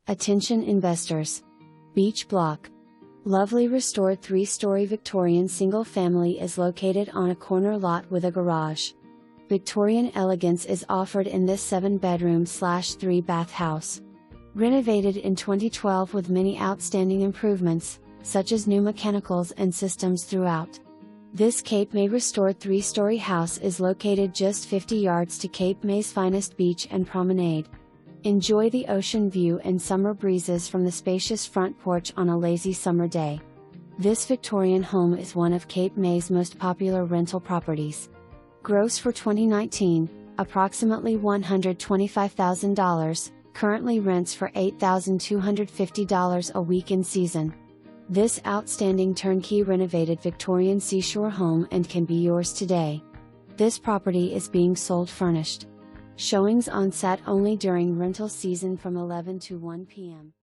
Attention investors. Beach block. Lovely restored 3-story Victorian single family is located on a corner lot with a garage. Victorian elegance is offered in this 7-bedroom/3-bath house. Renovated in 2012 with many outstanding improvements, such as new mechanicals and systems throughout. This Cape May restored 3-story house is located just 50 yards to Cape May's finest beach and promenade. Enjoy the ocean view and summer breezes from the spacious front porch on a lazy summer day. This Victorian home is one of Cape May's most popular rental properties. Gross for 2019, approximately $125,000, currently rents for $8,250 a week in season. This outstanding turnkey renovated Victorian seashore home and can be yours today. This property is being sold furnished. Showings on site only during rental season from 11 to 1 p.m.